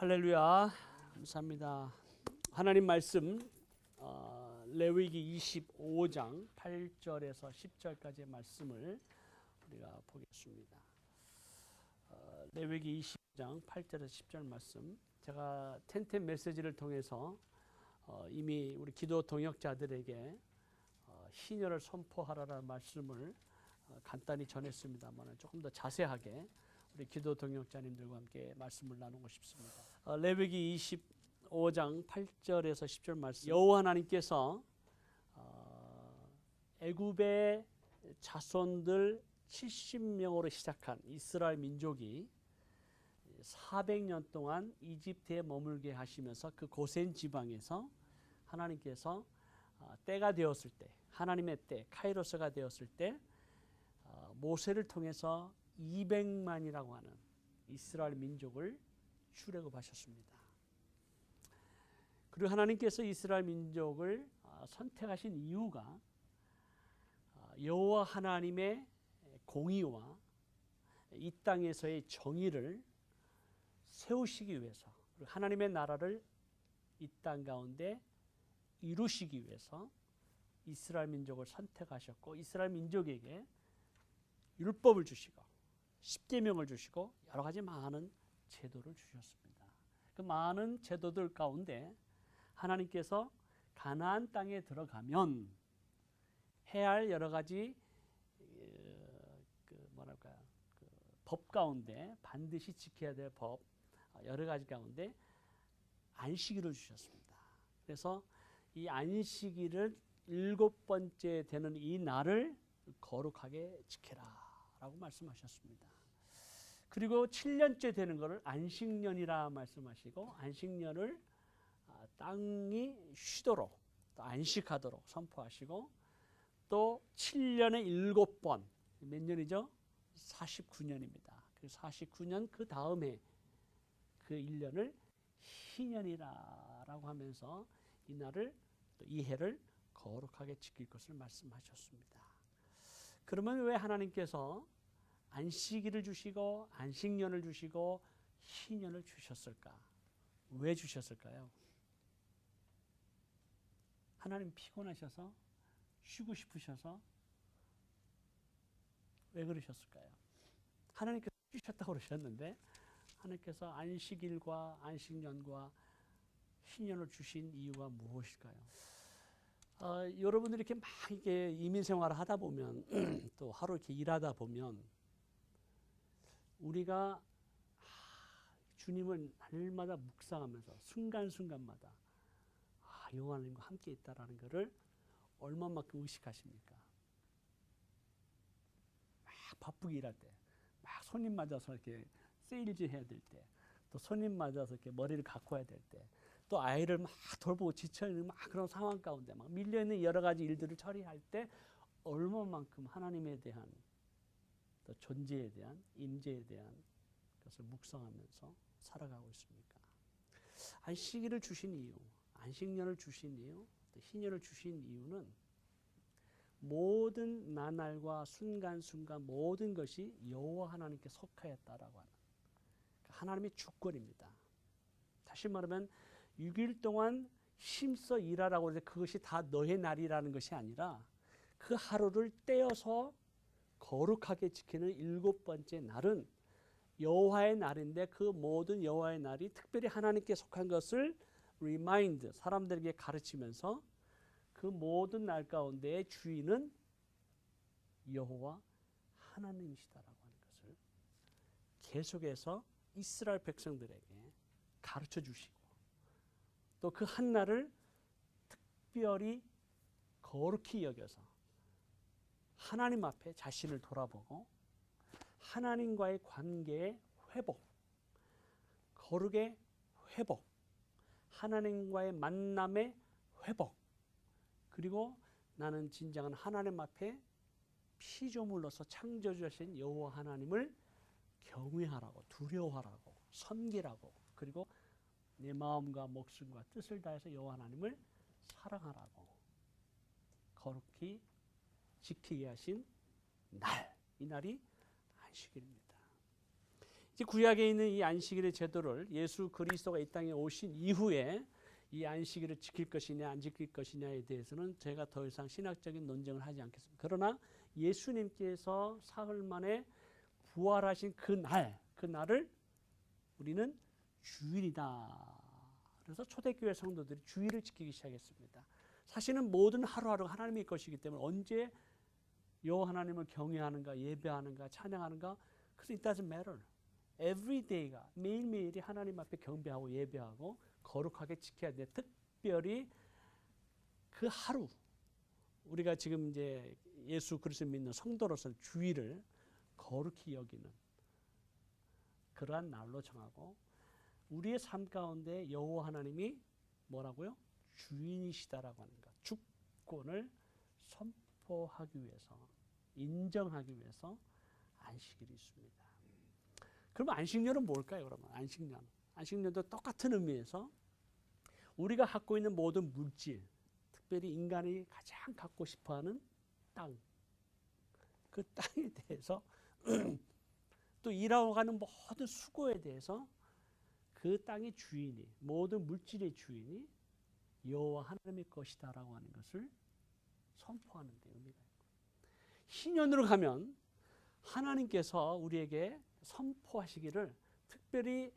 할렐루야. 감사합니다. 하나님 말씀 레위기 25장 8절에서 10절까지의 말씀을 우리가 보겠습니다. 레위기 25장 8절에서 10절 말씀, 제가 텐텐 메시지를 통해서 이미 우리 기도 동역자들에게 희년을 선포하라는 말씀을 간단히 전했습니다만 조금 더 자세하게 우리 기도 동역자님들과 함께 말씀을 나누고 싶습니다. 레위기 25장 8절에서 10절 말씀, 여호와 하나님께서 애굽의 자손들 70명으로 시작한 이스라엘 민족이 400년 동안 이집트에 머물게 하시면서 그 고센 지방에서 하나님께서 때가 되었을 때, 하나님의 때, 카이로스가 되었을 때 모세를 통해서 200만이라고 하는 이스라엘 민족을 출애굽하셨습니다. 그리고 하나님께서 이스라엘 민족을 선택하신 이유가 여호와 하나님의 공의와 이 땅에서의 정의를 세우시기 위해서, 그리고 하나님의 나라를 이 땅 가운데 이루시기 위해서 이스라엘 민족을 선택하셨고, 이스라엘 민족에게 율법을 주시고 십계명을 주시고 여러 가지 많은 제도를 주셨습니다. 그 많은 제도들 가운데 하나님께서 가나안 땅에 들어가면 해야 할 여러 가지 법 가운데, 반드시 지켜야 될 법 여러 가지 가운데 안식일을 주셨습니다. 그래서 이 안식일을 7번째 되는 이 날을 거룩하게 지켜라 라고 말씀하셨습니다. 그리고 7년째 되는 것을 안식년이라 말씀하시고, 안식년을 땅이 쉬도록, 또 안식하도록 선포하시고, 또 7년에 7번, 몇 년이죠? 49년입니다. 그 49년 그 다음에 그 1년을 희년이라고 하면서 이 날을, 또 이 해를 거룩하게 지킬 것을 말씀하셨습니다. 그러면 왜 하나님께서 안식일을 주시고 안식년을 주시고 희년을 주셨을까? 왜 주셨을까요? 하나님 피곤하셔서? 쉬고 싶으셔서? 왜 그러셨을까요? 하나님께서 쉬셨다고 그러셨는데 하나님께서 안식일과 안식년과 희년을 주신 이유가 무엇일까요? 여러분들이 이렇게 막 이렇게 이민 생활을 하다 보면 또 하루 이렇게 일하다 보면 우리가 주님을 날마다 묵상하면서 순간순간마다 여호와 하나님과 함께 있다라는 것을 얼마만큼 의식하십니까? 막 바쁘게 일할 때, 막 손님 맞아서 이렇게 세일즈 해야 될 때, 또 손님 맞아서 이렇게 머리를 갖고 와야 될 때, 또 아이를 막 돌보고 지쳐있는 막 그런 상황 가운데 막 밀려있는 여러 가지 일들을 처리할 때 얼마만큼 하나님에 대한, 또 존재에 대한, 임재에 대한 것을 묵상하면서 살아가고 있습니까? 안식일을 주신 이유, 안식년을 주신 이유, 또 희년을 주신 이유는 모든 나날과 순간순간 모든 것이 여호와 하나님께 속하였다라고 하는 하나님의 주권입니다. 다시 말하면 6일 동안 힘써 일하라고 해서 그것이 다 너의 날이라는 것이 아니라 그 하루를 떼어서 거룩하게 지키는 7번째 날은 여호와의 날인데, 그 모든 여호와의 날이 특별히 하나님께 속한 것을 리마인드, 사람들에게 가르치면서 그 모든 날 가운데의 주인은 여호와 하나님이시다라고 하는 것을 계속해서 이스라엘 백성들에게 가르쳐 주시고, 또 그 한 날을 특별히 거룩히 여겨서 하나님 앞에 자신을 돌아보고 하나님과의 관계의 회복, 거룩의 회복, 하나님과의 만남의 회복, 그리고 나는 진정한 하나님 앞에 피조물로서 창조주신 여호와 하나님을 경외하라고, 두려워하라고, 섬기라고, 그리고 내 마음과 목숨과 뜻을 다해서 여호와 하나님을 사랑하라고 거룩히 지키게 하신 날, 이 날이 안식일입니다. 이제 구약에 있는 이 안식일의 제도를 예수 그리스도가 이 땅에 오신 이후에 이 안식일을 지킬 것이냐 안 지킬 것이냐에 대해서는 제가 더 이상 신학적인 논쟁을 하지 않겠습니다. 그러나 예수님께서 사흘 만에 부활하신 그 날을 우리는 주일이다. 그래서 초대교회 성도들이 주일을 지키기 시작했습니다. 사실은 모든 하루하루가 하나님의 것이기 때문에 언제 여호와 하나님을 경외하는가, 예배하는가, 찬양하는가, 그래서 it doesn't matter. Every day가 매일매일이 하나님 앞에 경배하고 예배하고 거룩하게 지켜야 돼. 특별히 그 하루 우리가 지금 이제 예수 그리스도 믿는 성도로서 주일을 거룩히 여기는 그러한 날로 정하고 우리의 삶 가운데 여호와 하나님이 뭐라고요? 주인이시다라고 하는 것. 주권을 선포하기 위해서, 인정하기 위해서 안식일이 있습니다. 그러면 안식년은 뭘까요? 그러면 안식년도 똑같은 의미에서 우리가 갖고 있는 모든 물질, 특별히 인간이 가장 갖고 싶어하는 땅, 그 땅에 대해서 또 일하고 가는 모든 수고에 대해서 그 땅의 주인이, 모든 물질의 주인이 여호와 하나님의 것이다라고 하는 것을 선포하는 데 의미가 있고, 신년으로 가면 하나님께서 우리에게 선포하시기를, 특별히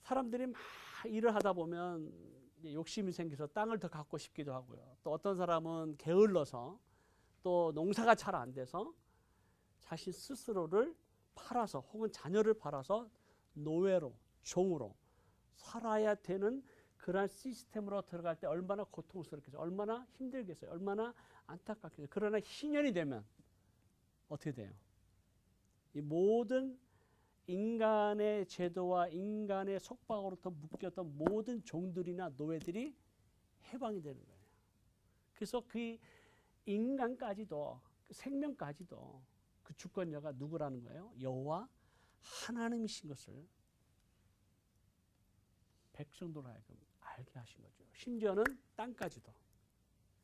사람들이 막 일을 하다 보면 욕심이 생겨서 땅을 더 갖고 싶기도 하고요. 또 어떤 사람은 게을러서 또 농사가 잘 안 돼서 자신 스스로를 팔아서 혹은 자녀를 팔아서 노예로, 종으로 살아야 되는 그러한 시스템으로 들어갈 때 얼마나 고통스럽겠어요. 얼마나 힘들겠어요. 얼마나 안타깝겠어요. 그러나 희년이 되면 어떻게 돼요? 이 모든 인간의 제도와 인간의 속박으로부터 묶였던 모든 종들이나 노예들이 해방이 되는 거예요. 그래서 그 인간까지도, 그 생명까지도 그 주권자가 누구라는 거예요? 여호와 하나님이신 것을 백성들 하여금 알게 하신 거죠. 심지어는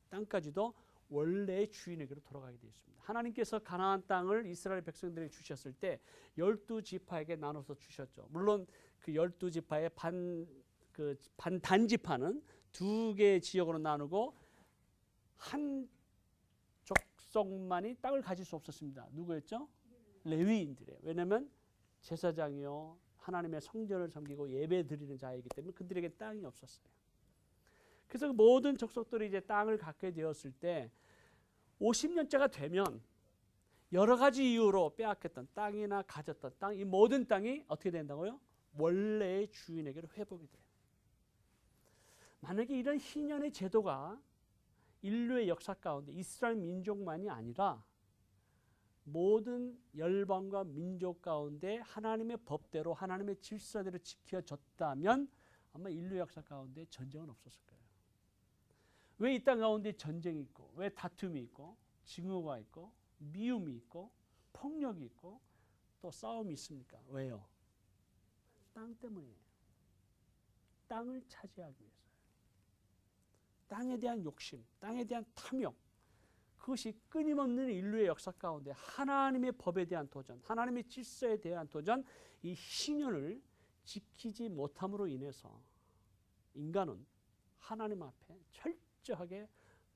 땅까지도 원래의 주인에게로 돌아가게 되어 있습니다. 하나님께서 가나안 땅을 이스라엘 백성들에게 주셨을 때 12지파에게 나눠서 주셨죠. 물론 그 12지파의 반단지파는 두 개의 지역으로 나누고 한 족속만이 땅을 가질 수 없었습니다. 누구였죠? 레위인들이에요. 왜냐하면 제사장이요, 하나님의 성전을 섬기고 예배 드리는 자이기 때문에 그들에게 땅이 없었어요. 그래서 모든 족속들이 이제 땅을 갖게 되었을 때 50년째가 되면 여러 가지 이유로 빼앗겼던 땅이나 가졌던 땅, 이 모든 땅이 어떻게 된다고요? 원래의 주인에게로 회복이 돼요. 만약에 이런 희년의 제도가 인류의 역사 가운데 이스라엘 민족만이 아니라 모든 열방과 민족 가운데 하나님의 법대로, 하나님의 질서대로 지켜졌다면 아마 인류 역사 가운데 전쟁은 없었을 거예요. 왜 이 땅 가운데 전쟁이 있고, 왜 다툼이 있고, 증오가 있고, 미움이 있고, 폭력이 있고, 또 싸움이 있습니까? 왜요? 땅 때문이에요. 땅을 차지하기 위해서요. 땅에 대한 욕심, 땅에 대한 탐욕, 그것이 끊임없는 인류의 역사 가운데 하나님의 법에 대한 도전, 하나님의 질서에 대한 도전, 이 희년을 지키지 못함으로 인해서 인간은 하나님 앞에 철저하게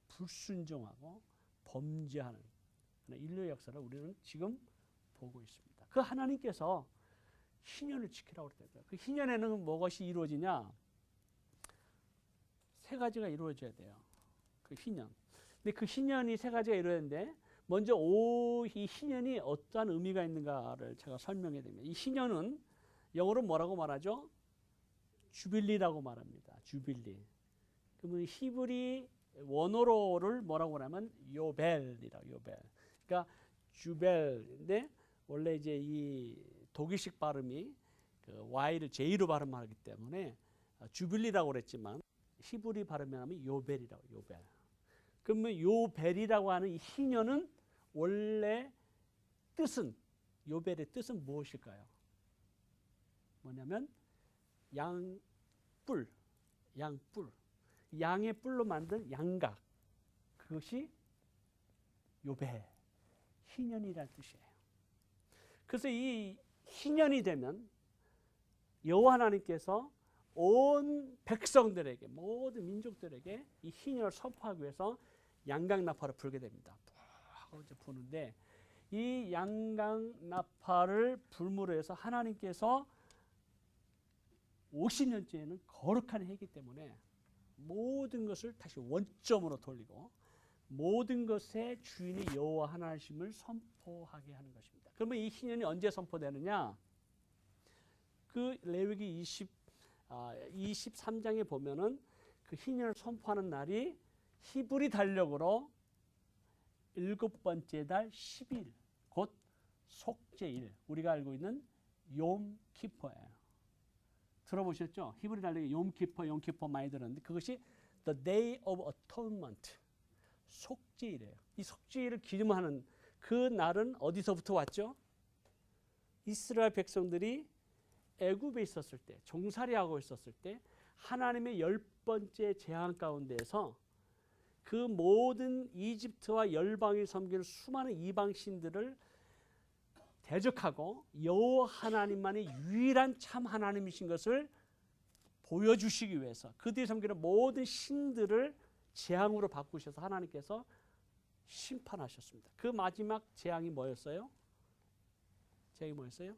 불순종하고 범죄하는 인류의 역사를 우리는 지금 보고 있습니다. 그 하나님께서 희년을 지키라고 그랬어요. 그 희년에는 무엇이 이루어지냐? 세 가지가 이루어져야 돼요. 그 희년. 근데 그 희년이 세 가지가 이루어졌는데 먼저 이 희년이 어떠한 의미가 있는가를 제가 설명해야 됩니다. 이 희년은 영어로 뭐라고 말하죠? 주빌리라고 말합니다. 주빌리. 그러면 히브리 원어로를 뭐라고 하냐면 요벨이라고, 요벨. 그러니까 주벨인데 원래 이제 이 독일식 발음이 그 Y를 J로 발음하기 때문에 주빌리라고 그랬지만 히브리 발음하면 요벨이라고, 요벨. 그러면 요벨이라고 하는 이 희년은 원래 뜻은, 요벨의 뜻은 무엇일까요? 뭐냐면 양뿔, 양의 뿔로 만든 양각, 그것이 요벨, 희년이라는 뜻이에요. 그래서 이 희년이 되면 여호와 하나님께서 온 백성들에게, 모든 민족들에게 이 희년을 선포하기 위해서 양강나팔을 불게 됩니다. 하고 이제 부는데, 이 양강나팔을 불므로 해서 하나님께서 50년째에는 거룩한 해이기 때문에 모든 것을 다시 원점으로 돌리고 모든 것의 주인이 여호와 하나님을 선포하게 하는 것입니다. 그러면 이 희년이 언제 선포되느냐? 그 레위기 23장에 보면은 그 희년을 선포하는 날이 히브리 달력으로 7번째 달 10일, 곧 속죄일, 우리가 알고 있는 욤키퍼예요. 들어보셨죠? 히브리 달력에 욤키퍼 많이 들었는데 그것이 The Day of Atonement, 속죄일이에요. 이 속죄일을 기념하는 그 날은 어디서부터 왔죠? 이스라엘 백성들이 애굽에 있었을 때, 종살이하고 있었을 때 하나님의 10번째 재앙 가운데에서 그 모든 이집트와 열방이 섬기는 수많은 이방신들을 대적하고 여호와 하나님만이 유일한 참 하나님이신 것을 보여주시기 위해서 그들이 섬기는 모든 신들을 재앙으로 바꾸셔서 하나님께서 심판하셨습니다. 그 마지막 재앙이 뭐였어요? 재앙이 뭐였어요?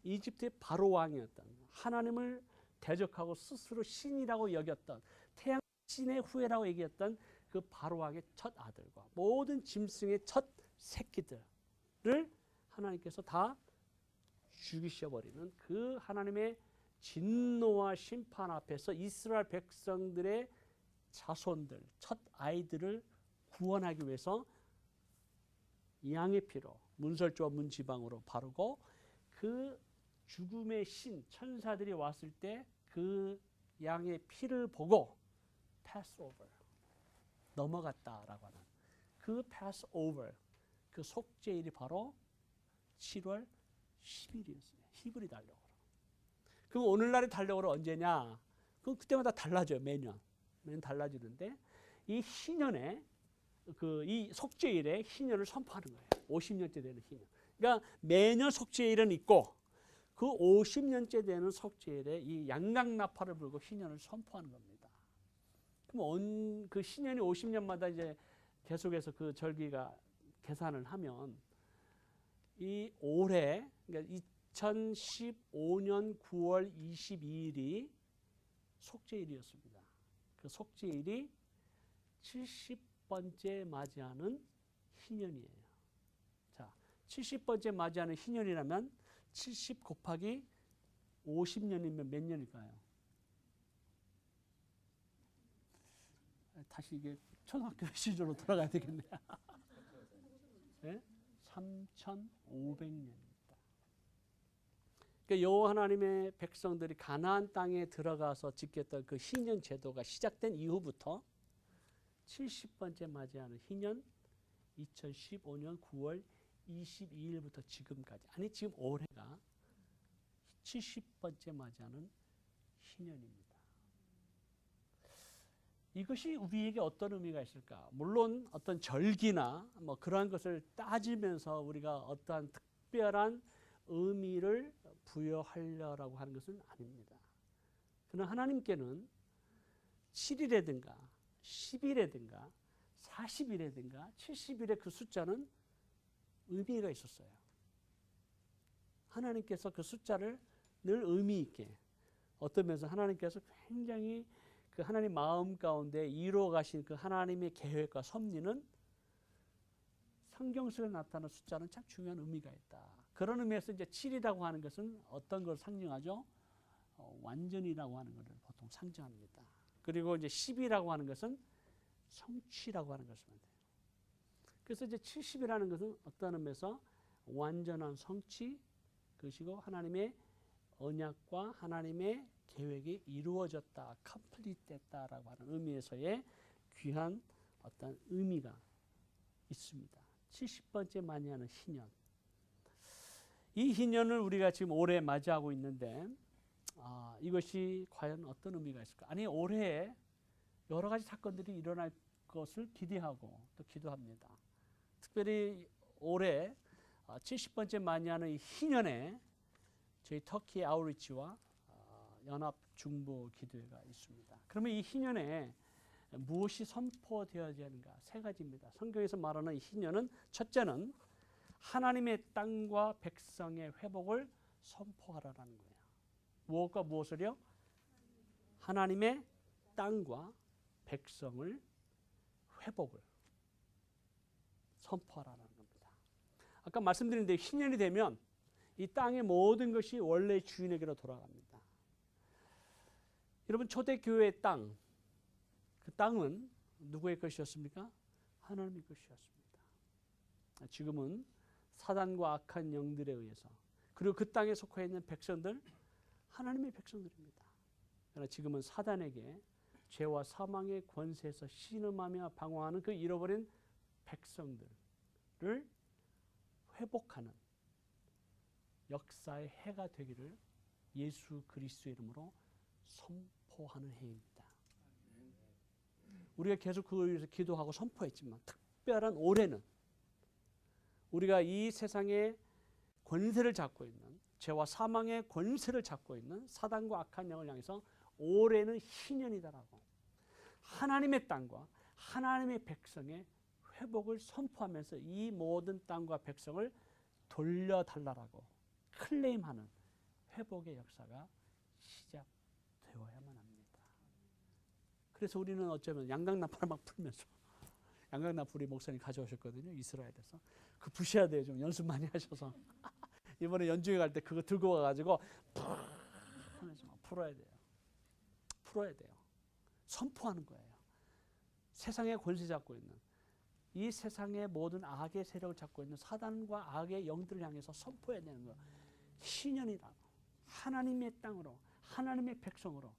이집트의 바로 왕이었던, 하나님을 대적하고 스스로 신이라고 여겼던, 태양 신의 후예라고 얘기했던 그 바로 왕의 첫 아들과 모든 짐승의 첫 새끼들을 하나님께서 다 죽이셔버리는 그 하나님의 진노와 심판 앞에서 이스라엘 백성들의 자손들, 첫 아이들을 구원하기 위해서 양의 피로 문설주와 문지방으로 바르고 그 죽음의 신 천사들이 왔을 때 그 양의 피를 보고 패스오버, 넘어갔다라고 하는 그 패스오버, 그 속죄일이 바로 7월 10일이었어요. 히브리 달력으로. 그럼 오늘날의 달력으로 언제냐? 그럼 그때마다 달라져요. 매년 달라지는데 이 희년에 이 속죄일에 희년을 선포하는 거예요. 50년째 되는 희년. 그러니까 매년 속죄일은 있고 그 50년째 되는 속죄일에 이 양강나팔을 불고 희년을 선포하는 겁니다. 그럼 그 희년이 50년마다 이제 계속해서 그 절기가 계산을 하면 이 올해, 그러니까 2015년 9월 22일이 속죄일이었습니다. 그 속죄일이 70번째 맞이하는 희년이에요. 자, 70번째 맞이하는 희년이라면 70 곱하기 50년이면 몇 년일까요? 다시 이게 초등학교 시절로 돌아가야 되겠네. 네? 3,500년입니다. 그러니까 여호와 하나님의 백성들이 가나안 땅에 들어가서 지켰던 그 희년 제도가 시작된 이후부터 70번째 맞이하는 희년 2015년 9월 22일부터 지금까지, 아니 지금 올해가 70번째 맞이하는 희년입니다. 이것이 우리에게 어떤 의미가 있을까? 물론 어떤 절기나 뭐 그러한 것을 따지면서 우리가 어떠한 특별한 의미를 부여하려고 하는 것은 아닙니다. 그러나 하나님께는 7일이라든가 10일이라든가 40일이라든가 70일의 그 숫자는 의미가 있었어요. 하나님께서 그 숫자를 늘 의미 있게, 어떤 면에서 하나님께서 굉장히 그 하나님 마음 가운데 이루어 가신 그 하나님의 계획과 섭리는 성경 속에 나타나는 숫자는 참 중요한 의미가 있다. 그런 의미에서 이제 7이라고 하는 것은 어떤 걸 상징하죠? 완전이라고 하는 것을 보통 상징합니다. 그리고 이제 10이라고 하는 것은 성취라고 하는 것을 만들어요. 그래서 이제 70이라는 것은 어떤 의미에서 완전한 성취, 그것이고 하나님의 언약과 하나님의 계획이 이루어졌다, 컴플리트됐다라고 하는 의미에서의 귀한 어떤 의미가 있습니다. 70번째 만이하는 희년. 이 희년을 우리가 지금 올해 맞이하고 있는데 이것이 과연 어떤 의미가 있을까? 아니 올해에 여러 가지 사건들이 일어날 것을 기대하고 또 기도합니다. 특별히 올해 70번째 만이하는 이 희년에 저희 터키 아우리치와 연합 중보 기도회가 있습니다. 그러면 이 희년에 무엇이 선포되어야 하는가? 세 가지입니다. 성경에서 말하는 이 희년은 첫째는 하나님의 땅과 백성의 회복을 선포하라는 거예요. 무엇과 무엇을요? 하나님의 땅과 백성을 회복을 선포하라는 겁니다. 아까 말씀드린 대로 희년이 되면 이 땅의 모든 것이 원래 주인에게로 돌아갑니다. 여러분 초대교회의 땅, 그 땅은 누구의 것이었습니까? 하나님의 것이었습니다. 지금은 사단과 악한 영들에 의해서, 그리고 그 땅에 속해 있는 백성들, 하나님의 백성들입니다. 그러나 지금은 사단에게 죄와 사망의 권세에서 신음하며 방황하는 그 잃어버린 백성들을 회복하는 역사의 해가 되기를 예수 그리스도의 이름으로 선포하는 해입니다. 우리가 계속 그걸 위해서 기도하고 선포했지만 특별한 올해는 우리가 이 세상의 권세를 잡고 있는, 죄와 사망의 권세를 잡고 있는 사단과 악한 영을 향해서 올해는 희년이다라고 하나님의 땅과 하나님의 백성의 회복을 선포하면서 이 모든 땅과 백성을 돌려달라고 클레임하는 회복의 역사가 시작되어야만 합니다. 그래서 우리는 어쩌면 양강나팔을 막 풀면서, 양강나팔 우리 목사님 가져오셨거든요, 이스라엘에서. 그 부셔야 돼요. 좀 연습 많이 하셔서. 이번에 연주회 갈 때 그거 들고 와가지고 푹 하면서 막 풀어야 돼요. 풀어야 돼요. 선포하는 거예요. 세상의 권세 잡고 있는, 이 세상의 모든 악의 세력을 잡고 있는 사단과 악의 영들을 향해서 선포해야 되는 거예요. 희년이라고 하나님의 땅으로, 하나님의 백성으로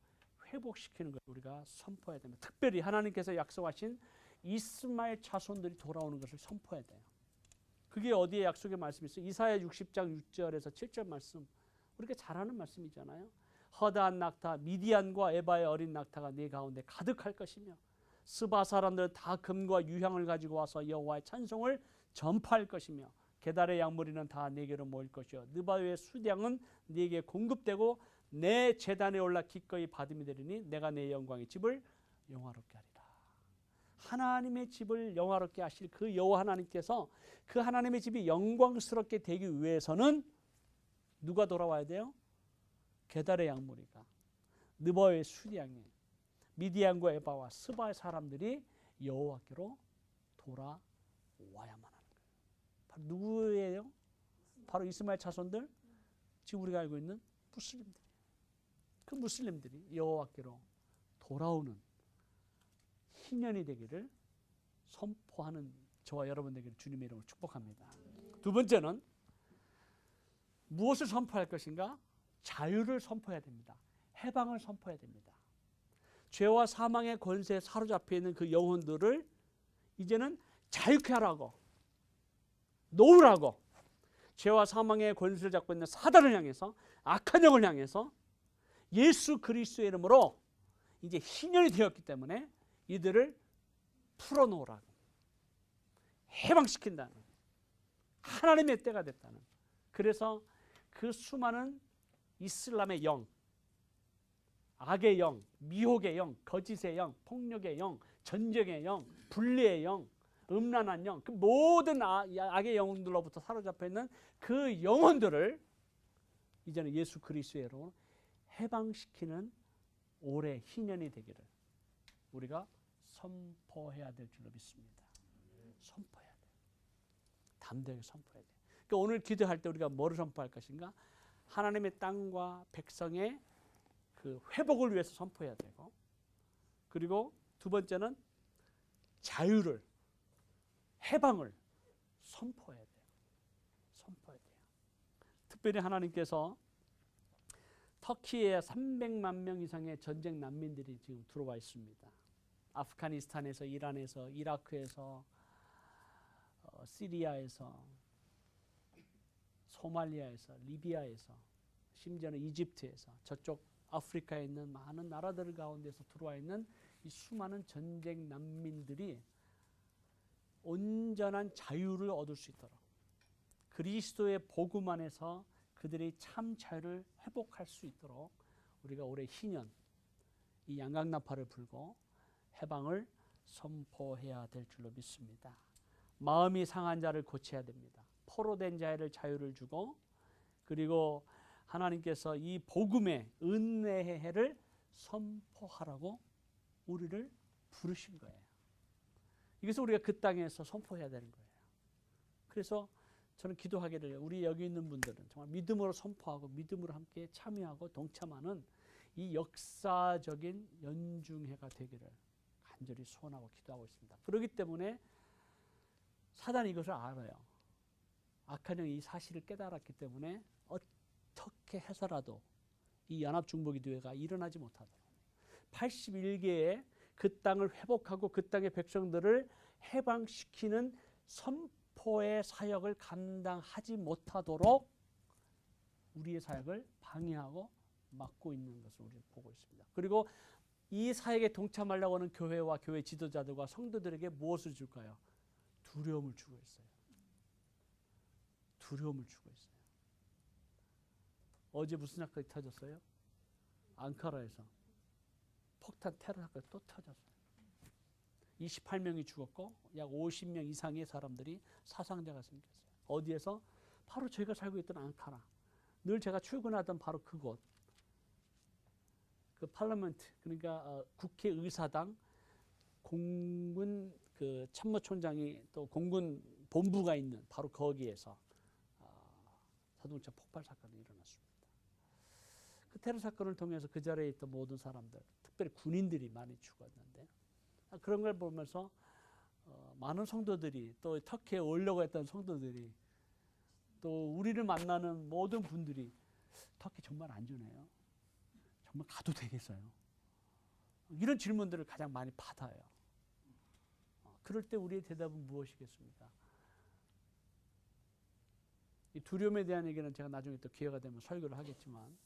회복시키는 걸 우리가 선포해야 됩니다. 특별히 하나님께서 약속하신 이스마엘 자손들이 돌아오는 것을 선포해야 돼요. 그게 어디에 약속의 말씀이 있어요? 이사야 60장 6절에서 7절 말씀, 우리가 잘 아는 말씀이잖아요. 허다한 낙타, 미디안과 에바의 어린 낙타가 네 가운데 가득할 것이며 스바 사람들은 다 금과 유향을 가지고 와서 여호와의 찬송을 전파할 것이며 게달의 양무리는 다 네게로 모일 것이요 느바요의 수량은 네게 공급되고 내 제단에 올라 기꺼이 받음이 되리니 내가 내 영광의 집을 영화롭게 하리라. 하나님의 집을 영화롭게 하실 그 여호와 하나님께서 그 하나님의 집이 영광스럽게 되기 위해서는 누가 돌아와야 돼요? 게달의 양무리가, 느바요의 수량이, 미디안과 에바와 스바의 사람들이 여호와께로 돌아와야만 하는 거예요. 바로 누구예요? 바로 이스마엘 자손들, 지금 우리가 알고 있는 무슬림들이에요. 그 무슬림들이 여호와께로 돌아오는 희년이 되기를 선포하는 저와 여러분 되기를 주님의 이름으로 축복합니다. 두 번째는 무엇을 선포할 것인가? 자유를 선포해야 됩니다. 해방을 선포해야 됩니다. 죄와 사망의 권세에 사로잡혀 있는 그 영혼들을 이제는 자유케 하라고, 놓으라고, 죄와 사망의 권세를 잡고 있는 사단을 향해서, 악한 영을 향해서 예수 그리스도의 이름으로 이제 희년이 되었기 때문에 이들을 풀어놓으라고, 해방시킨다는, 하나님의 때가 됐다는. 그래서 그 수많은 이슬람의 영, 악의 영, 미혹의 영, 거짓의 영, 폭력의 영, 전쟁의 영, 분리의 영, 음란한 영, 그 모든 악의 영혼들로부터 사로잡혀 있는 그 영혼들을 이제는 예수 그리스도의 이름으로 해방시키는 올해 희년이 되기를 우리가 선포해야 될 줄로 믿습니다. 선포해야 돼요. 담대하게 선포해야 돼요. 그러니까 오늘 기도할 때 우리가 뭐를 선포할 것인가? 하나님의 땅과 백성의 그 회복을 위해서 선포해야 되고, 그리고 두 번째는 자유를, 해방을 선포해야 돼요. 선포해야 돼요. 특별히 하나님께서 터키에 300만 명 이상의 전쟁 난민들이 지금 들어와 있습니다. 아프가니스탄에서, 이란에서, 이라크에서, 시리아에서, 소말리아에서, 리비아에서, 심지어는 이집트에서, 저쪽 아프리카에 있는 많은 나라들 가운데서 들어와 있는 이 수많은 전쟁 난민들이 온전한 자유를 얻을 수 있도록, 그리스도의 복음 안에서 그들의 참 자유를 회복할 수 있도록 우리가 올해 희년 이 양강나팔을 불고 해방을 선포해야 될 줄로 믿습니다. 마음이 상한 자를 고쳐야 됩니다. 포로된 자를 자유를 주고, 그리고 하나님께서 이 복음의 은혜의 해를 선포하라고 우리를 부르신 거예요. 이것을 우리가 그 땅에서 선포해야 되는 거예요. 그래서 저는 기도하기를 우리 여기 있는 분들은 정말 믿음으로 선포하고 믿음으로 함께 참여하고 동참하는 이 역사적인 연중회가 되기를 간절히 소원하고 기도하고 있습니다. 그렇기 때문에 사단이 이것을 알아요. 악한 영이 이 사실을 깨달았기 때문에 어떻게 해서라도 이 연합중보기도회가 일어나지 못하도록 81개의 그 땅을 회복하고 그 땅의 백성들을 해방시키는 선포의 사역을 감당하지 못하도록 우리의 사역을 방해하고 막고 있는 것을 우리는 보고 있습니다. 그리고 이 사역에 동참하려고 하는 교회와 교회 지도자들과 성도들에게 무엇을 줄까요? 두려움을 주고 있어요. 두려움을 주고 있어요. 어제 무슨 사건이 터졌어요? 앙카라에서 폭탄 테러 사건이 또 터졌어요. 28명이 죽었고 약 50명 이상의 사람들이 사상자가 생겼어요. 어디에서? 바로 저희가 살고 있던 앙카라. 늘 제가 출근하던 바로 그곳. 그 팔라멘트, 그러니까 국회의사당, 공군 그 참모총장이 또 공군 본부가 있는 바로 거기에서 자동차 폭발 사건이 일어났습니다. 그 테러 사건을 통해서 그 자리에 있던 모든 사람들, 특별히 군인들이 많이 죽었는데 그런 걸 보면서 많은 성도들이 또 터키에 오려고 했던 성도들이 또 우리를 만나는 모든 분들이 터키 정말 안전해요? 정말 가도 되겠어요? 이런 질문들을 가장 많이 받아요. 그럴 때 우리의 대답은 무엇이겠습니까? 이 두려움에 대한 얘기는 제가 나중에 또 기회가 되면 설교를 하겠지만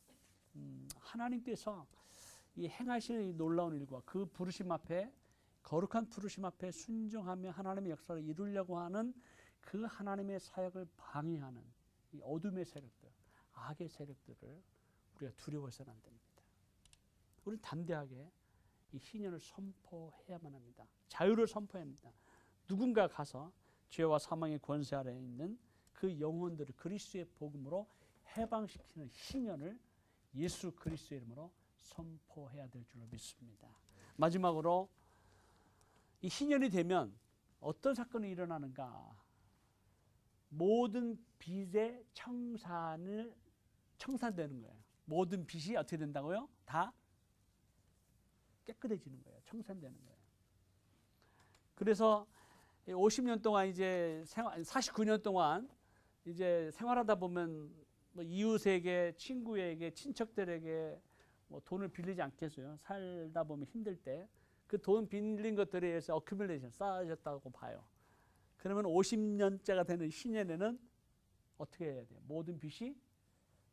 하나님께서 이 행하시는 이 놀라운 일과 그 부르심 앞에 거룩한 부르심 앞에 순종하며 하나님의 역사를 이루려고 하는 그 하나님의 사역을 방해하는 이 어둠의 세력들, 악의 세력들을 우리가 두려워해서는 안 됩니다. 우리는 담대하게 이 희년을 선포해야만 합니다. 자유를 선포해야 합니다. 누군가 가서 죄와 사망의 권세 아래에 있는 그 영혼들을 그리스도의 복음으로 해방시키는 희년을 예수 그리스도의 이름으로 선포해야 될 줄로 믿습니다. 마지막으로 이 희년이 되면 어떤 사건이 일어나는가? 모든 빚의 청산되는 거예요. 모든 빚이 어떻게 된다고요? 다 깨끗해지는 거예요. 청산되는 거예요. 그래서 50년 동안 이제 49년 동안 이제 생활하다 보면 뭐 이웃에게, 친구에게, 친척들에게 뭐 돈을 빌리지 않겠어요. 살다 보면 힘들 때 그 돈 빌린 것들에 의해서 어큐뮬레이션 쌓아졌다고 봐요. 그러면 50년째가 되는 신년에는 어떻게 해야 돼요? 모든 빚이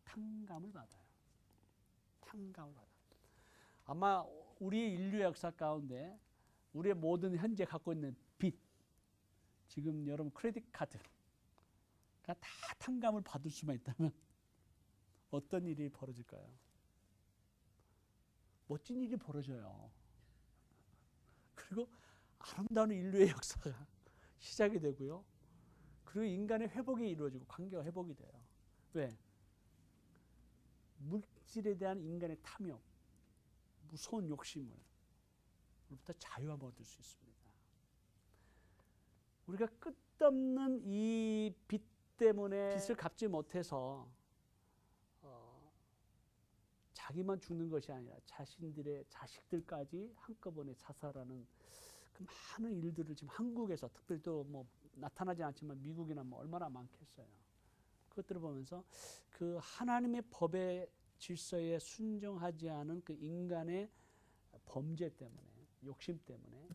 탕감을 받아요. 탕감을 받아요. 아마 우리 인류의 역사 가운데 우리의 모든 현재 갖고 있는 빚, 지금 여러분 크레딧 카드가 다 탕감을 받을 수만 있다면 어떤 일이 벌어질까요? 멋진 일이 벌어져요. 그리고 아름다운 인류의 역사가 시작이 되고요. 그리고 인간의 회복이 이루어지고 관계가 회복이 돼요. 왜? 물질에 대한 인간의 탐욕, 무서운 욕심으로부터 자유함을 얻을 수 있습니다. 우리가 끝없는 이 빚 때문에 빚을 갚지 못해서 자기만 죽는 것이 아니라 자신들의 자식들까지 한꺼번에 자살하는 그 많은 일들을 지금 한국에서 특별히 또 뭐 나타나지 않지만 미국이나 뭐 얼마나 많겠어요. 그것들을 보면서 그 하나님의 법의 질서에 순종하지 않은 그 인간의 범죄 때문에, 욕심 때문에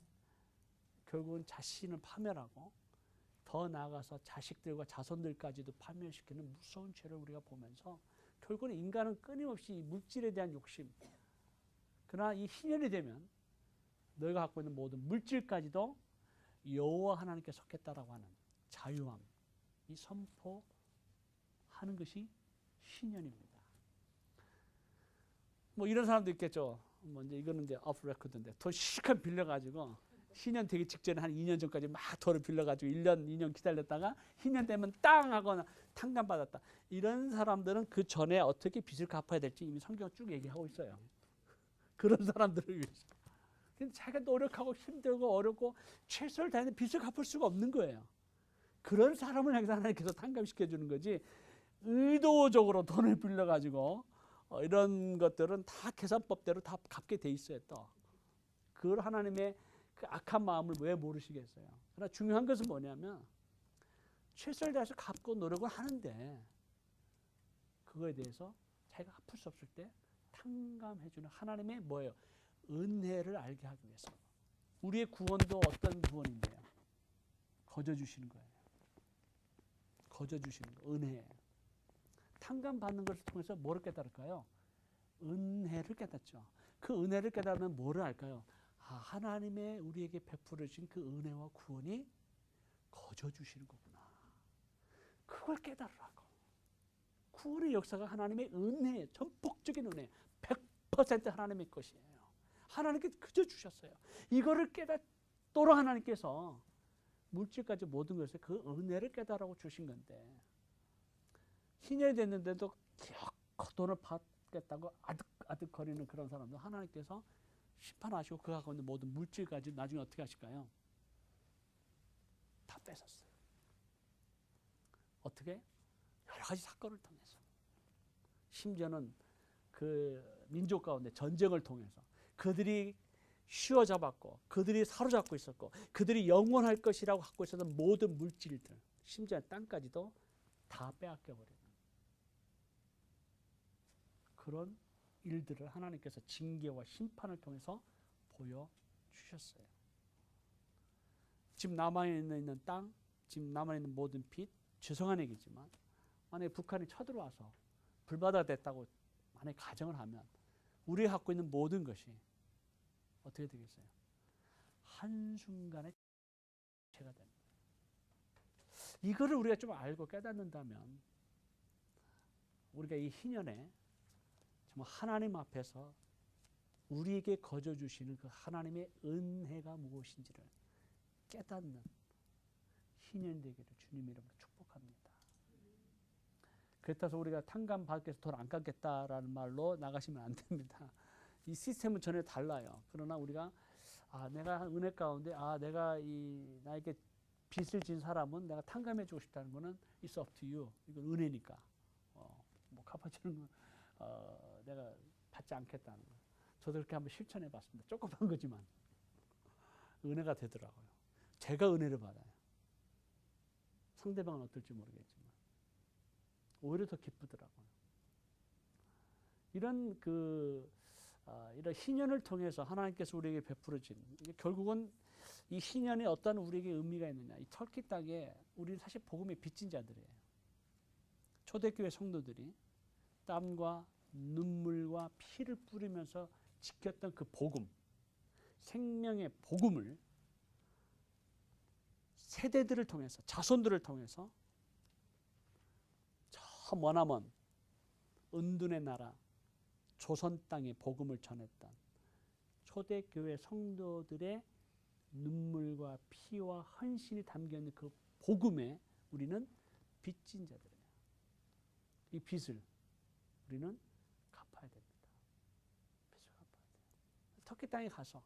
결국은 자신을 파멸하고 더 나아가서 자식들과 자손들까지도 파멸시키는 무서운 죄를 우리가 보면서 결국은 인간은 끊임없이 물질에 대한 욕심, 그러나 이 희년이 되면 너희가 갖고 있는 모든 물질까지도 여호와 하나님께 속했다라고 하는 자유함, 이 선포하는 것이 희년입니다. 뭐 이런 사람도 있겠죠. 뭐 이제 이거는 이제 오프 레코드인데 돈 실컷 빌려가지고 신년 되기 직전에 한 2년 전까지 막 돈을 빌려가지고 1년, 2년 기다렸다가 신년 되면 땅 하거나 탕감 받았다. 이런 사람들은 그 전에 어떻게 빚을 갚아야 될지 이미 성경 쭉 얘기하고 있어요. 그런 사람들을 위해서. 근데 자기가 노력하고 힘들고 어렵고 최선을 다했는데 빚을 갚을 수가 없는 거예요. 그런 사람을 향해서 하나님께서 탕감시켜 주는 거지, 의도적으로 돈을 빌려가지고 이런 것들은 다 계산법대로 다 갚게 돼 있어요. 또 그걸 하나님의 그 악한 마음을 왜 모르시겠어요. 그러나 중요한 것은 뭐냐면 최선을 다해서 갚고 노력을 하는데 그거에 대해서 자기가 갚을 수 없을 때 탕감해 주는 하나님의 뭐예요? 은혜를 알게 하기 위해서. 우리의 구원도 어떤 구원인데요? 거저 주시는 거예요. 거저 주시는 거, 은혜. 탕감 받는 것을 통해서 뭐를 깨달을까요? 은혜를 깨닫죠. 그 은혜를 깨달으면 뭐를 알까요? 아, 하나님의 우리에게 베풀어 주신 그 은혜와 구원이 거저 주시는 거구나. 그걸 깨달으라고. 구원의 역사가 하나님의 은혜, 전폭적인 은혜, 100% 하나님의 것이에요. 하나님께 그저 주셨어요. 이거를 깨닫도록 하나님께서 물질까지 모든 것을 그 은혜를 깨달으라고 주신 건데, 신년이 됐는데도 기어코 돈을 받겠다고 아득아득거리는 그런 사람들 하나님께서 심판하시고 그 갖고 있는 모든 물질까지 나중에 어떻게 하실까요? 다 뺏었어요. 어떻게? 여러 가지 사건을 통해서. 심지어는 그 민족 가운데 전쟁을 통해서 그들이 쉬어잡았고 그들이 사로잡고 있었고 그들이 영원할 것이라고 갖고 있었던 모든 물질들, 심지어 땅까지도 다 빼앗겨버리는 그런 일들을 하나님께서 징계와 심판을 통해서 보여주셨어요. 지금 남아있는 땅, 지금 남아있는 모든 빚, 죄송한 얘기지만 만약에 북한이 쳐들어와서 불바다가 됐다고 만약에 가정을 하면 우리가 갖고 있는 모든 것이 어떻게 되겠어요? 한순간에 죄가 됩니다. 이거를 우리가 좀 알고 깨닫는다면 우리가 이 희년에 정말 하나님 앞에서 우리에게 거저 주시는 그 하나님의 은혜가 무엇인지를 깨닫는 희년 되기를 주님 이름으로 축복합니다. 그렇다고 우리가 탕감 받기 위해서 돈 안 갚겠다라는 말로 나가시면 안 됩니다. 이 시스템은 전혀 달라요. 그러나 우리가 내가 은혜 가운데 내가 나에게 빚을 진 사람은 내가 탕감해 주고 싶다는 거는 it's up to you. 이건 은혜니까. 뭐 갚아주는 건 내가 받지 않겠다는 거. 저도 그렇게 한번 실천해 봤습니다. 조그만 거지만 은혜가 되더라고요. 제가 은혜를 받아요. 상대방은 어떨지 모르겠지만 오히려 더 기쁘더라고요. 이런 이런 희년을 통해서 하나님께서 우리에게 베풀어진, 결국은 이 희년에 어떤 우리에게 의미가 있느냐. 이 터키 땅에 우리는 사실 복음의 빚진 자들이에요. 초대교회 성도들이 땀과 눈물과 피를 뿌리면서 지켰던 그 복음, 생명의 복음을 세대들을 통해서, 자손들을 통해서 저 머나먼 은둔의 나라 조선 땅에 복음을 전했던 초대교회 성도들의 눈물과 피와 헌신이 담겨있는 그 복음에 우리는 빚진 자들이에요. 이 빚을 우리는 갚아야 됩니다. 빚을 갚아야 돼요. 터키 땅에 가서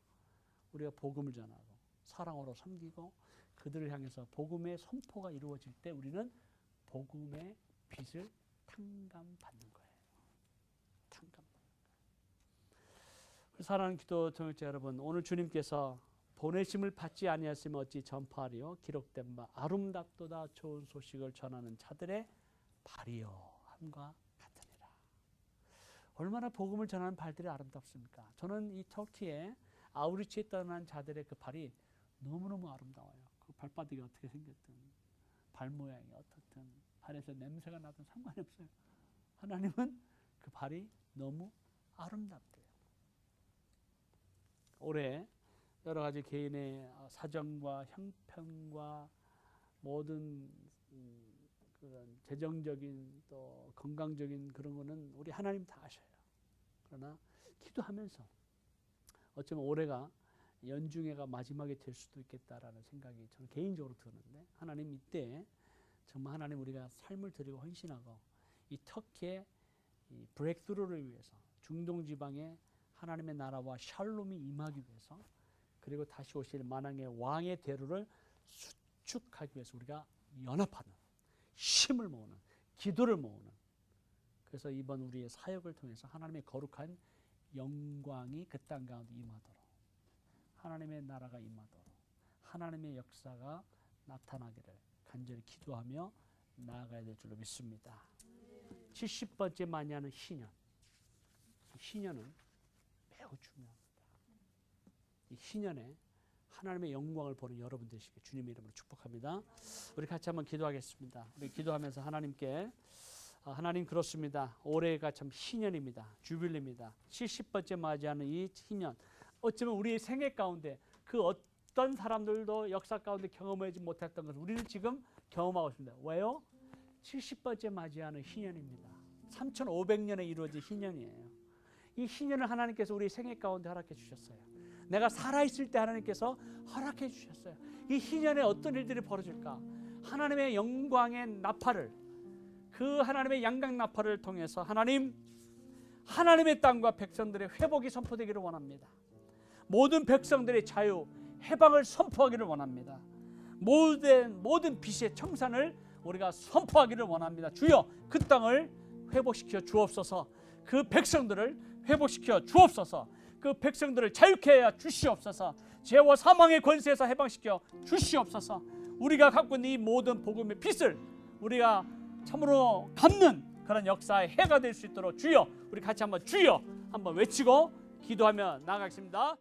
우리가 복음을 전하고 사랑으로 섬기고 그들을 향해서 복음의 선포가 이루어질 때 우리는 복음의 빚을 탕감받는 거예요. 탕감받는 거예요. 사랑하는 기도 동역자 여러분, 오늘 주님께서 보내심을 받지 아니하였으면 어찌 전파하리요. 기록된 바 아름답도다 좋은 소식을 전하는 자들의 발이요 함과 같으니라. 얼마나 복음을 전하는 발들이 아름답습니까? 저는 이 터키에 아우리치에 떠난 자들의 그 발이 너무너무 아름다워요. 그 발바닥이 어떻게 생겼든 발 모양이 어떻든 발에서 냄새가 나든 상관이 없어요. 하나님은 그 발이 너무 아름답대요. 올해 여러 가지 개인의 사정과 형편과 모든 그런 재정적인 또 건강적인 그런 거는 우리 하나님 다 아셔요. 그러나 기도하면서 어쩌면 올해가 연중회가 마지막이 될 수도 있겠다라는 생각이 저는 개인적으로 드는데, 하나님 이때 정말 하나님 우리가 삶을 드리고 헌신하고 이 터키의 이 브레이크스루를 위해서, 중동 지방에 하나님의 나라와 샬롬이 임하기 위해서, 그리고 다시 오실 만왕의 왕의 대로를 수축하기 위해서 우리가 연합하는, 힘을 모으는, 기도를 모으는, 그래서 이번 우리의 사역을 통해서 하나님의 거룩한 영광이 그 땅 가운데 임하도록, 하나님의 나라가 임하도록, 하나님의 역사가 나타나기를 간절히 기도하며 나아가야 될 줄로 믿습니다. 70번째 만냐는 희년. 희년은 매우 중요합니다. 이 희년에 하나님의 영광을 보는 여러분 되시길 주님의 이름으로 축복합니다. 우리 같이 한번 기도하겠습니다. 우리 기도하면서 하나님께, 하나님 그렇습니다. 올해가 참 희년입니다. 주빌리입니다. 70번째 맞이하는 이 희년, 어쩌면 우리의 생애 가운데 그 어떤 사람들도 역사 가운데 경험하지 못했던 것을 우리는 지금 경험하고 있습니다. 왜요? 70번째 맞이하는 희년입니다. 3500년에 이루어진 희년이에요. 이 희년을 하나님께서 우리 생애 가운데 허락해 주셨어요. 내가 살아있을 때 하나님께서 허락해 주셨어요. 이 희년에 어떤 일들이 벌어질까? 하나님의 영광의 나팔을, 그 하나님의 양강 나팔을 통해서 하나님의 땅과 백성들의 회복이 선포되기를 원합니다. 모든 백성들의 자유, 해방을 선포하기를 원합니다. 모든 빛의 청산을 우리가 선포하기를 원합니다. 주여, 그 땅을 회복시켜 주옵소서. 그 백성들을 회복시켜 주옵소서. 그 백성들을 자유케 하여 주시옵소서. 죄와 사망의 권세에서 해방시켜 주시옵소서. 우리가 갖고 있는 이 모든 복음의 빛을 우리가 참으로 갚는 그런 역사의 해가 될 수 있도록 주여, 우리 같이 한번 주여 한번 외치고 기도하며 나아가겠습니다.